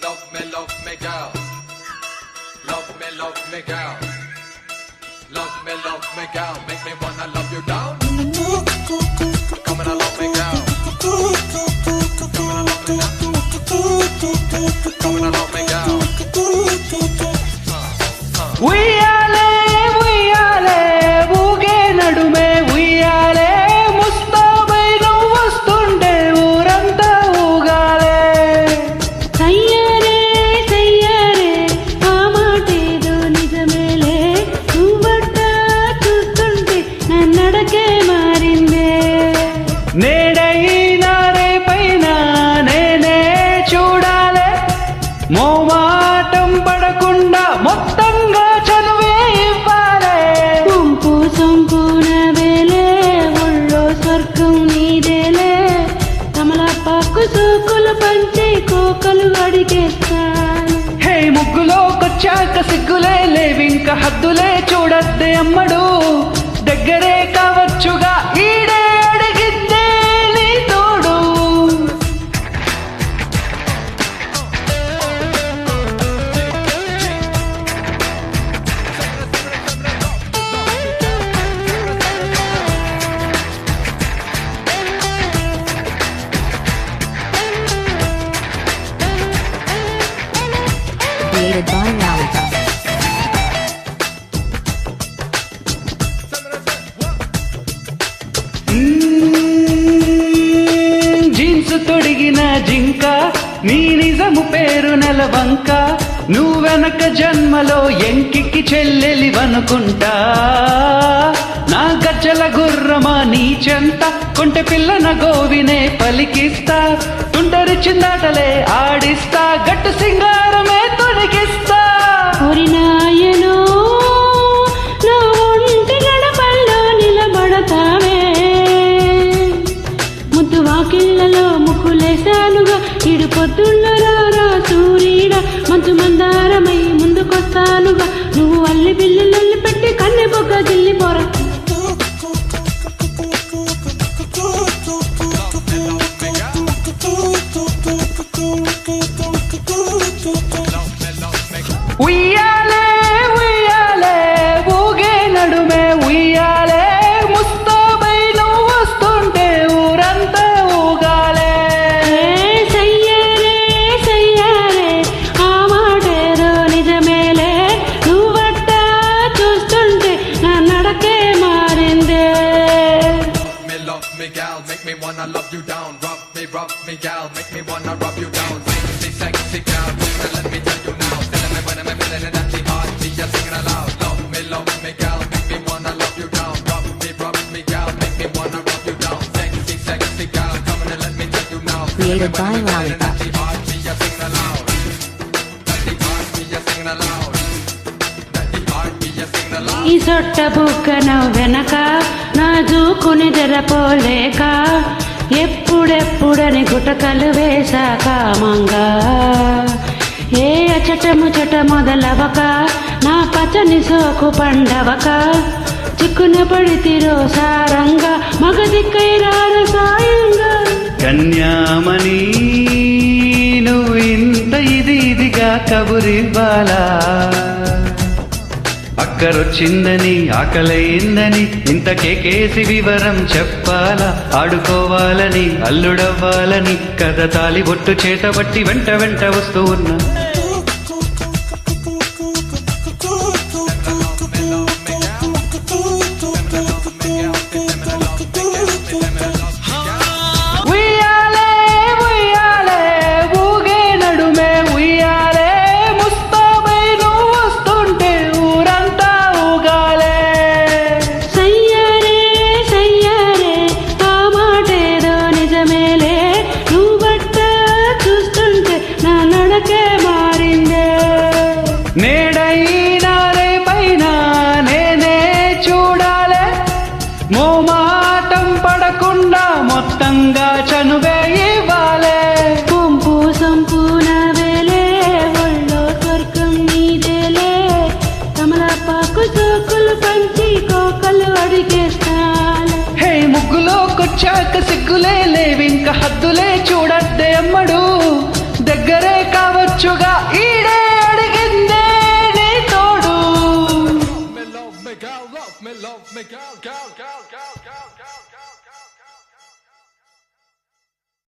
love me, girl. Love me, girl. Love me, girl. Make me wanna love you down. Come and love me, girl. Come and love me down. Come and love me, girl. ఉయ్యాలే ఉయ్యాలే ఊగే నడుమే ఉయ్యాలే ముస్తాబై నువ్వు వస్తుంటే ఊరంతా ఊగాలే సయ్యారే సయ్యారే ఆ మాటేదో నిజమేలే నువ్వట్ట చూస్తుంటే నన్నడకే మారిందే నేడైనా రేపైనా నేనే చూడాలే మోమాటం పడకుండా మొత్తంగా చనువే ఇవ్వాలే పంపు సంపూన వేలే ఒళ్ళో స్వర్గం నీదేలే కమలపాకు సోకులు పంచి కోకలు అడిగేస్తాను హే ముగ్గులోకొచ్చాక సిగ్గులే లేవింక హద్దులే చూడద్దే అమ్మడు దగ్గరే కావచ్చుగా ఈడే అడిగిద్దే నీ తోడు Created by Lalita. జీన్స్ తొడిగిన జింక నీ నిజము పేరు నెలవంక నువ్వెనక జన్మలో ఎంకికి చెల్లెలివనుకుంటా నా గజ్జల గుర్రమా నీ చెంత కొంటె పిల్లన గోవినే పలికిస్తా తుంటరి చిందాటలే ఆడిస్తా గట్టు సింగారమే తొడిగిస్తా ఒరినాయనో నా ఒంటి గడపల్లో నిలబడతావే ముద్దు వాకిళ్లలో ముక్కులేశానుగా ఇడు పొద్దుళ్ళలో రా సూర్యుడా మంచు మందారమై ముందుకొస్తానుగా నువ్వు అల్లి బిల్లులల్లి పెట్టి కన్నె బొగ్గ జిల్లి పొర ఉయ్యాలే ఉయ్యాలే ఊగే నడుమే ఉయ్యాలే ముస్తాబై నువ్వు వస్తుంటే ఊరంతా ఊగాలే సయ్యారే సయ్యారే ఆ మాటేదో నిజమేలే నువ్వట్ట చూస్తుంటే నా నడకే మారిందే Love me, gal. Make me wanna love you down. Rub me, gal. Make me wanna rub you down. Sexy, sexy, gal. Let me tell you now. Tell me when I'm feeling it at the heart. Me just singing aloud. Love me, gal. Make me wanna love you down. Rub me, gal. Make me wanna rub you down. Sexy, sexy, gal. Come and let me tell you now. Created by Lalita. At the heart, me just singing aloud. At the heart, me just singing aloud. At the heart, me just singing aloud. ఈ సొట్ట బుక్క వెనక నా జూకుని తెరపోలేక ఎప్పుడెప్పుడని గుటకలు వేశాక మంగా ఏ అచటముచట మొదలవక నా పచ్చని సోకు పండవక చిక్కున పడితిరో సారంగా మగదిక్కై రార సాయంగా కన్యామణి నువ్వు ఇంత ఇదిగా కబురివ్వాలా అక్కరొచ్చిందని ఆకలైందని ఇంత కేకేసి వివరం చెప్పాలా ఆడుకోవాలని అల్లుడవ్వాలని కథ తాలి బొట్టు చేతబట్టి వెంట వెంట వస్తూ ఉన్నా ఉయ్యాలే ఉయ్యాలే ఊగే నడుమే ఉయ్యాలే ముస్తాబై నువ్వు వస్తుంటే ఊరంతా ఊగాలే సయ్యారే సయ్యారే ఆ మాటేదో నిజమేలే నువ్వట్ట చూస్తుంటే నా నడకే మారిందే నేడైనా రేపైనా నేనే చూడాలే మోమాటం పడకుండా మొత్తంగా చనువే ఇవ్వాలే పంపు సంపూన వేలే ఒళ్ళో స్వర్గం నీదేలే కమలపాకు సోకులు పంచి కోకలు అడిగేస్తాను హే ముగ్గులోకొచ్చాక సిగ్గులే లేవింక హద్దులే చూడద్దే అమ్మడు దగ్గరే కావచ్చుగా love me, gal, gal, gal.